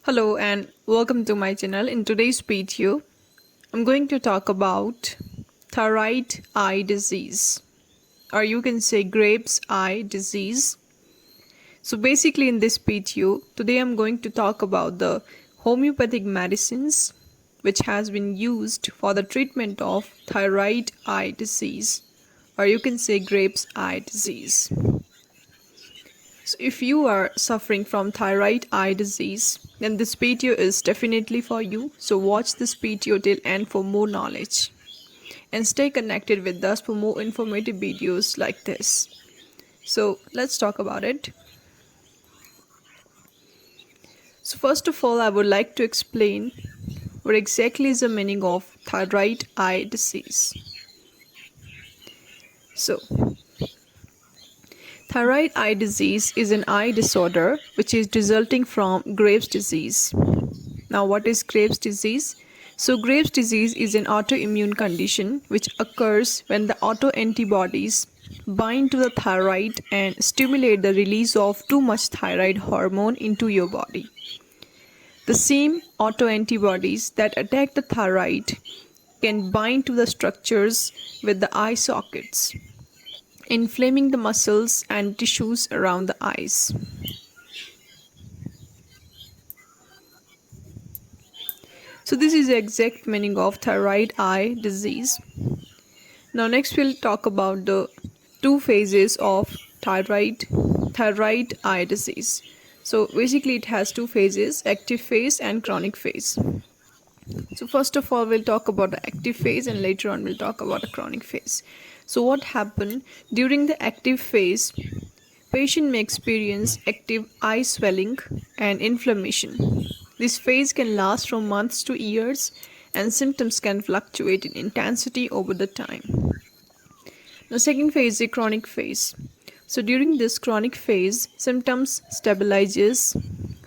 Hello and welcome to my channel. In today's video, I'm going to talk about thyroid eye disease, or you can say grapes eye disease. So basically in this video, today I'm going to talk about the homeopathic medicines which has been used for the treatment of thyroid eye disease, or you can say grapes eye disease. So if you are suffering from thyroid eye disease, then this video is definitely for you. So watch this video till end for more knowledge. And stay connected with us for more informative videos like this. So let's talk about it. So first of all, I would like to explain what exactly is the meaning of thyroid eye disease. So thyroid eye disease is an eye disorder which is resulting from Graves' disease. Now, what is Graves' disease? So, Graves' disease is an autoimmune condition which occurs when the autoantibodies bind to the thyroid and stimulate the release of too much thyroid hormone into your body. The same autoantibodies that attack the thyroid can bind to the structures with the eye sockets, inflaming the muscles and tissues around the eyes. So this is the exact meaning of thyroid eye disease. Now next we'll talk about the two phases of thyroid eye disease. So basically it has two phases, active phase and chronic phase. So first of all we'll talk about the active phase and later on we'll talk about the chronic phase. So what happened during the active phase? Patient may experience active eye swelling and inflammation. This phase can last from months to years and symptoms can fluctuate in intensity over the time. The second phase is the chronic phase. So during this chronic phase, symptoms stabilizes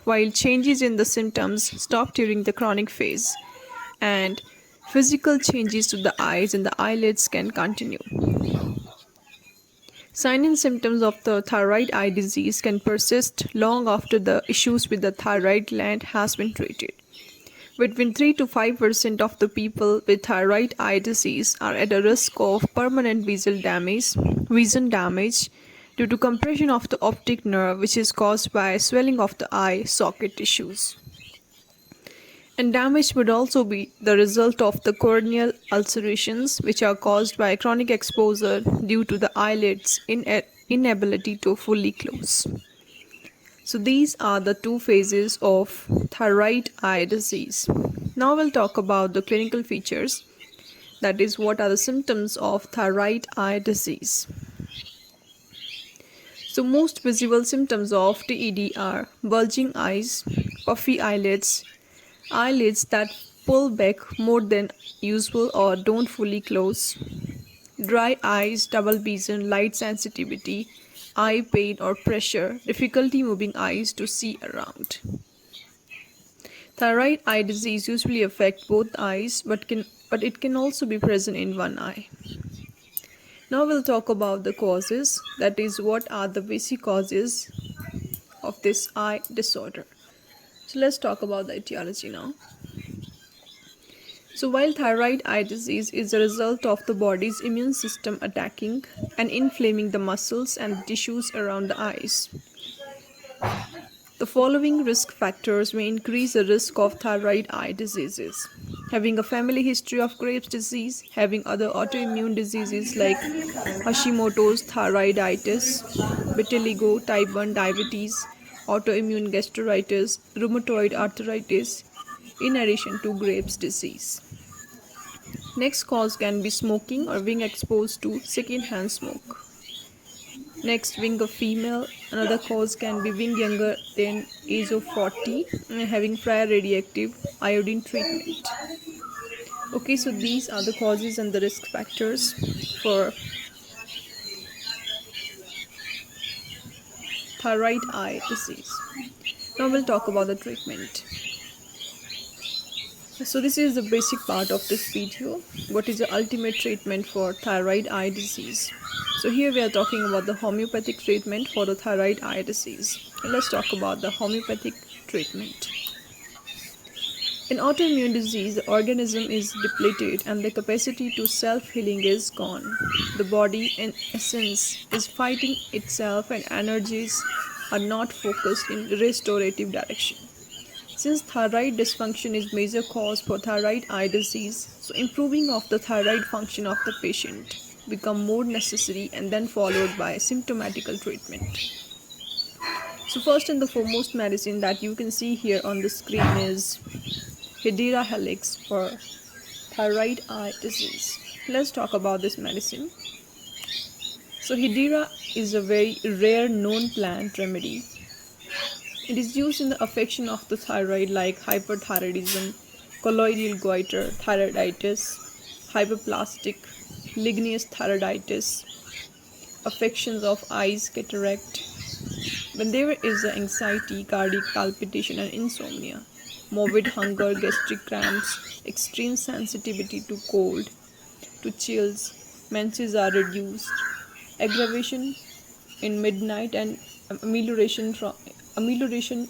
while changes in the symptoms stop during the chronic phase and physical changes to the eyes and the eyelids can continue. Signs and symptoms of the thyroid eye disease can persist long after the issues with the thyroid gland has been treated. Between 3 to 5% of the people with thyroid eye disease are at a risk of permanent vision damage due to compression of the optic nerve, which is caused by swelling of the eye socket tissues. And damage would also be the result of the corneal ulcerations, which are caused by chronic exposure due to the eyelids' inability to fully close. So these are the two phases of thyroid eye disease. Now we'll talk about the clinical features. That is, what are the symptoms of thyroid eye disease? So most visible symptoms of TED are bulging eyes, puffy eyelids that pull back more than usual or don't fully close, dry eyes, double vision, light sensitivity, eye pain or pressure, difficulty moving eyes to see around. Thyroid eye disease usually affects both eyes, but it can also be present in one eye. Now we'll talk about the causes, that is, what are the basic causes of this eye disorder. So let's talk about the etiology now. So while thyroid eye disease is a result of the body's immune system attacking and inflaming the muscles and tissues around the eyes, the following risk factors may increase the risk of thyroid eye diseases: having a family history of Graves' disease, having other autoimmune diseases like Hashimoto's thyroiditis, vitiligo, type 1 diabetes, autoimmune gastritis, rheumatoid arthritis, in addition to Graves' disease. Next cause can be smoking or being exposed to second-hand smoke. Next, being a female. Another cause can be being younger than age of 40 and having prior radioactive iodine treatment. Okay, so these are the causes and the risk factors for thyroid eye disease. Now we'll talk about the treatment. So this is the basic part of this video. What is the ultimate treatment for thyroid eye disease? So here we are talking about the homeopathic treatment for the thyroid eye disease. Let's talk about the homeopathic treatment. In autoimmune disease, the organism is depleted and the capacity to self-healing is gone. The body, in essence, is fighting itself and energies are not focused in restorative direction. Since thyroid dysfunction is major cause for thyroid eye disease, so improving of the thyroid function of the patient become more necessary and then followed by symptomatical treatment. So first and the foremost medicine that you can see here on the screen is Hedera helix for thyroid eye disease. Let's talk about this medicine. So Hedera is a very rare known plant remedy. It is used in the affection of the thyroid like hyperthyroidism, colloidal goiter, thyroiditis, hyperplastic, ligneous thyroiditis, affections of eyes, cataract. When there is anxiety, cardiac palpitation and insomnia, morbid hunger, gastric cramps, extreme sensitivity to cold, to chills, menses are reduced, aggravation in midnight and amelioration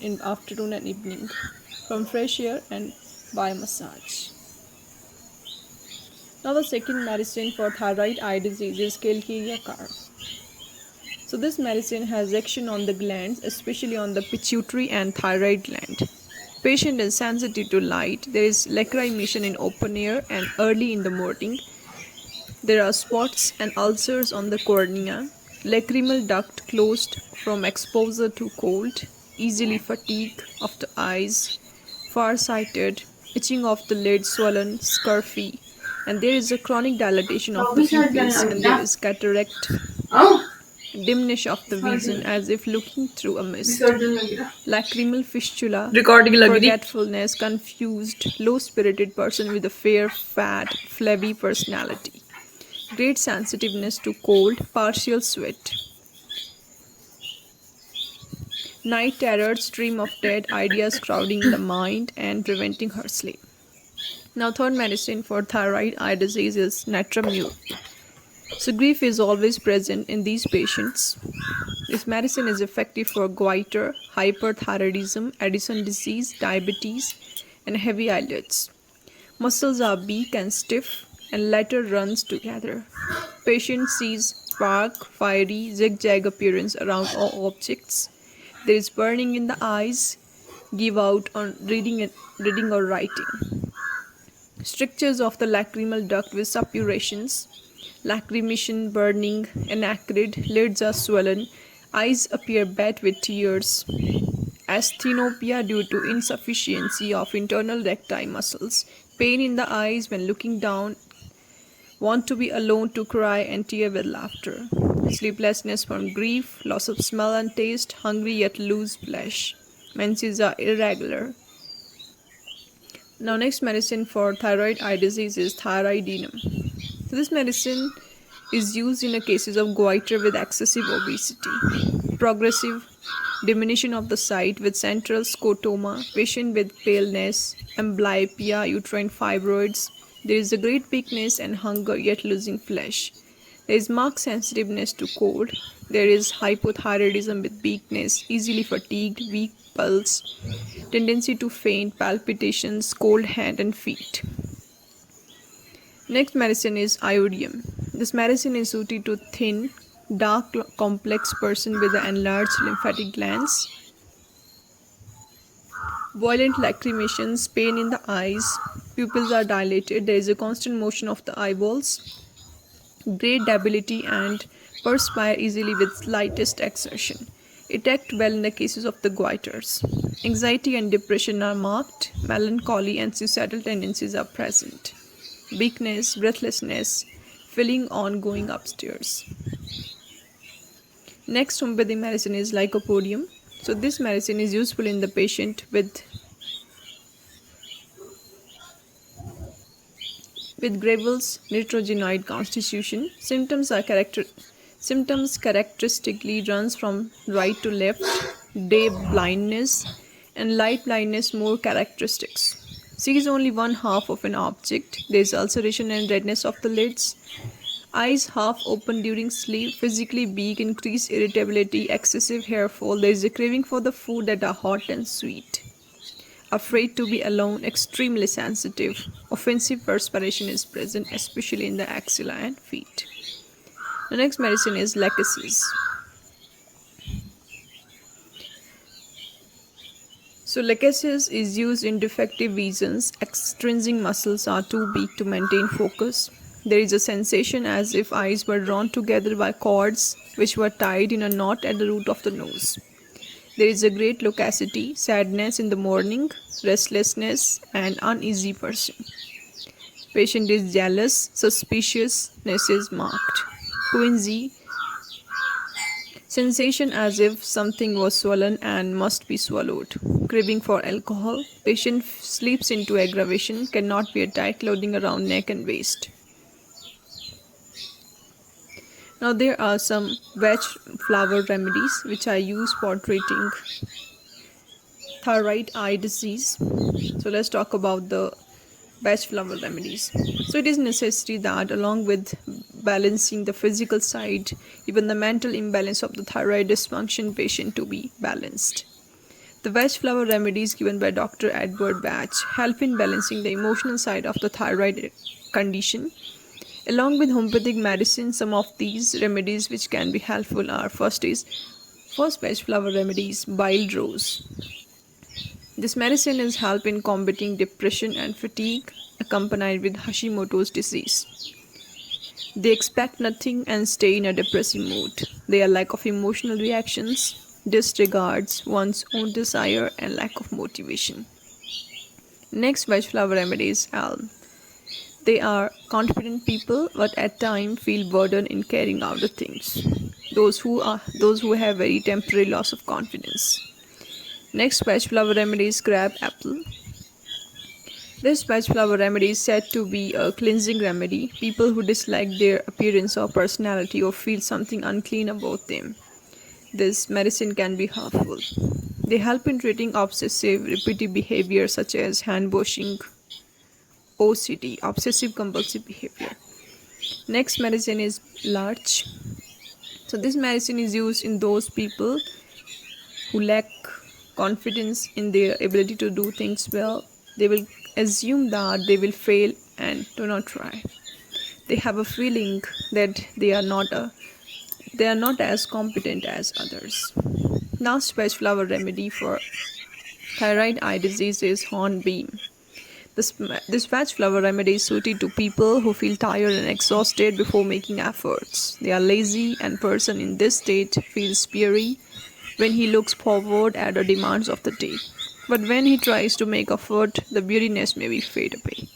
in afternoon and evening from fresh air and by massage. Now the second medicine for thyroid eye disease is CLAUSTROPHOBIA. So this medicine has action on the glands, especially on the pituitary and thyroid gland. Patient is sensitive to light. There is lacrimation in open air and early in the morning. There are spots and ulcers on the cornea. Lacrimal duct closed from exposure to cold. Easily fatigue of the eyes. Farsighted. Itching of the lid, swollen, scurfy. And there is a chronic dilatation of the pupils and there is cataract. Dimnish of the vision as if looking through a mist. Lacrimal fistula, forgetfulness, confused, low-spirited person with a fair, fat, flabby personality. Great sensitiveness to cold, partial sweat. Night terrors, stream of dead ideas crowding the mind and preventing her sleep. Now third medicine for thyroid eye disease is natramune. So grief is always present in these patients. This medicine is effective for goiter, hyperthyroidism, Addison disease, diabetes, and heavy eyelids. Muscles are weak and stiff, and latter runs together. Patient sees spark, fiery, zigzag appearance around all objects. There is burning in the eyes, give out on reading or writing. Strictures of the lacrimal duct with suppurations. Lacrimation, burning, anacrid, lids are swollen, eyes appear wet with tears. Asthenopia due to insufficiency of internal recti muscles, pain in the eyes when looking down, want to be alone to cry and tear with laughter. Sleeplessness from grief, loss of smell and taste, hungry yet loose flesh. Menses are irregular. Now next medicine for thyroid eye disease is thyroidinum. So this medicine is used in the cases of goiter with excessive obesity, progressive diminution of the sight with central scotoma, patient with paleness, amblyopia, uterine fibroids. There is a great weakness and hunger yet losing flesh. There is marked sensitiveness to cold. There is hypothyroidism with weakness, easily fatigued, weak pulse, tendency to faint, palpitations, cold hand and feet. Next medicine is iodium. This medicine is suited to thin, dark, complex person with enlarged lymphatic glands, violent lacrimations, pain in the eyes, pupils are dilated, there is a constant motion of the eyeballs, great debility and perspire easily with slightest exertion. It acts well in the cases of the goiters. Anxiety and depression are marked, melancholy and suicidal tendencies are present. Weakness, breathlessness, feeling on going upstairs. Next homeopathy medicine is lycopodium. So this medicine is useful in the patient with Gravel's nitrogenoid constitution. Symptoms characteristically runs from right to left, day blindness and light blindness more characteristics. Sees only one half of an object. There is ulceration and redness of the lids. Eyes half open during sleep. Physically weak, increased irritability, excessive hair fall. There is a craving for the food that are hot and sweet. afraid to be alone, extremely sensitive. Offensive perspiration is present, especially in the axilla and feet. The next medicine is lachesis. So lachesis is used in defective visions. Extrinsic muscles are too weak to maintain focus. There is a sensation as if eyes were drawn together by cords which were tied in a knot at the root of the nose. There is a great loquacity, sadness in the morning, restlessness, and uneasy person. Patient is jealous, suspiciousness is marked. Quinsy, sensation as if something was swollen and must be swallowed. Craving for alcohol. Patient sleeps into aggravation, cannot wear tight clothing around neck and waist. Now there are some veg flower remedies which I use for treating thyroid eye disease. So let's talk about the veg flower remedies. So it is necessary that along with balancing the physical side, even the mental imbalance of the thyroid dysfunction patient to be balanced. The veg flower remedies given by Dr. Edward Bach help in balancing the emotional side of the thyroid condition. Along with homeopathic medicine, some of these remedies which can be helpful are first veg flower remedies, bile rose. This medicine is help in combating depression and fatigue accompanied with Hashimoto's disease. They expect nothing and stay in a depressive mood. They are lack of emotional reactions, disregards one's own desire, and lack of motivation. Next veg flower remedy is alm. They are confident people but at times feel burdened in carrying out the things. Those who have very temporary loss of confidence. Next veg flower remedy is crab apple. This veg flower remedy is said to be a cleansing remedy. People who dislike their appearance or personality or feel something unclean about them, this medicine can be helpful. They help in treating obsessive repetitive behavior such as hand washing, OCD, obsessive compulsive behavior. Next medicine is larch. So this medicine is used in those people who lack confidence in their ability to do things well. They will assume that they will fail and do not try. They have a feeling that they are not as competent as others. Last veg flower remedy for thyroid eye disease is hornbeam. This veg flower remedy is suited to people who feel tired and exhausted before making efforts. They are lazy, and person in this state feels weary when he looks forward at the demands of the day. But when he tries to make effort, the weariness may be fade away.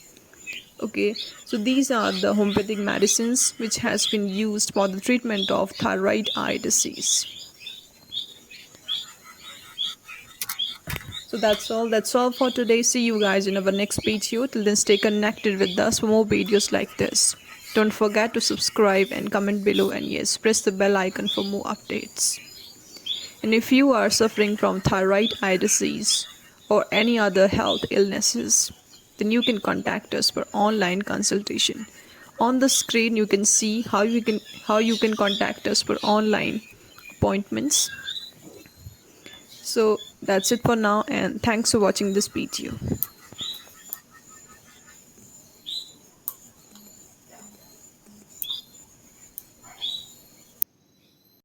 Okay, so these are the homeopathic medicines which has been used for the treatment of thyroid eye disease. So that's all for today. See you guys in our next video. Till then, stay connected with us for more videos like this. Don't forget to subscribe and comment below, and yes, press the bell icon for more updates. And if you are suffering from thyroid eye disease or any other health illnesses, then you can contact us for online consultation. On the screen you can see how you can contact us for online appointments. So that's it for now, and thanks for watching this video.